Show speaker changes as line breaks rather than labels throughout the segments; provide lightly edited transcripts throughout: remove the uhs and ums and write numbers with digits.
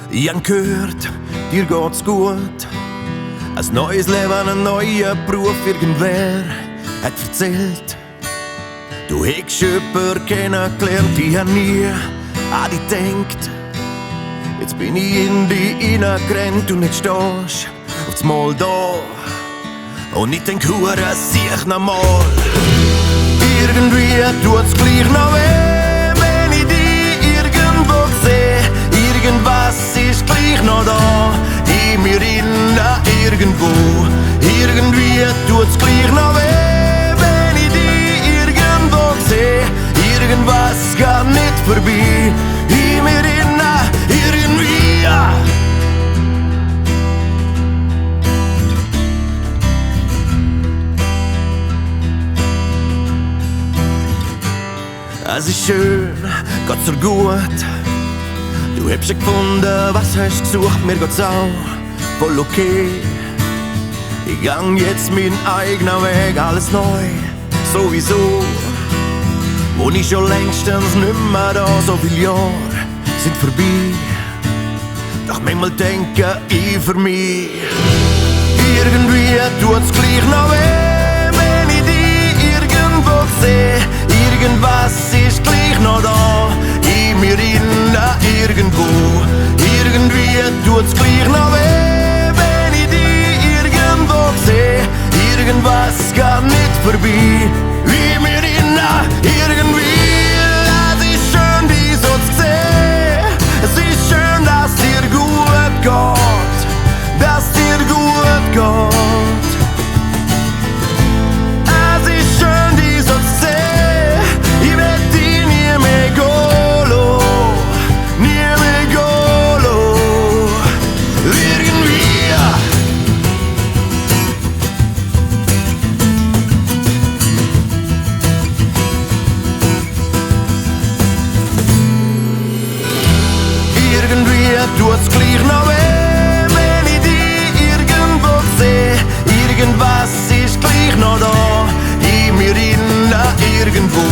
Ich hab gehört, dir geht's gut. Ein neues Leben, ein neuer Beruf, irgendwer hat erzählt. Du hättest jemanden kennengelernt, ich hab nie an dich gedacht. Jetzt bin ich in dich hineingerannt und jetzt stehst du aufs Mal da. Und ich denk, hure, sieh ich noch mal. Irgendwie tut's gleich noch weh, wenn ich dich irgendwo seh. Irgendwas ist gleich noch da, in mir innen irgendwo. Irgendwie tut's gleich noch weh, wenn ich dich irgendwo seh. Irgendwas geht nicht vorbei, in mir innen irgendwie. Es ist schön, geht's dir gut. Du hast schon gefunden, was hast gesucht, mir geht's auch voll okay. Ich gang jetzt meinen eigenen Weg, alles neu, sowieso. Und ich schon längstens nimmer da, so viele Jahre sind vorbei. Doch manchmal denke ich für mich, irgendwie tut's gleich noch weh, wenn ich dich irgendwo seh. Irgendwas ist gleich noch da, in mir innen irgendwo. Irgendwie tut's gleich noch weh, wenn ich dich irgendwo seh. Irgendwas geht nicht vorbei, in mir innen irgendwie. Es ist schön, dich so zu sehen. Es ist schön, dass dir gut geht, dass dir gut geht. Es ist schön, dich so zu sehen. Tut's gleich noch weh, wenn ich dich irgendwo seh. Irgendwas ist gleich noch da, in mir innen irgendwo.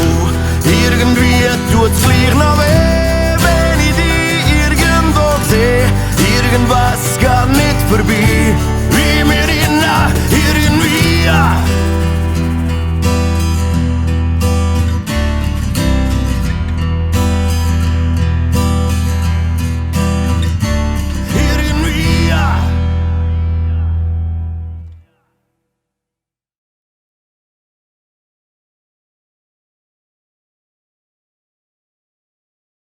Irgendwie tut's gleich noch weh.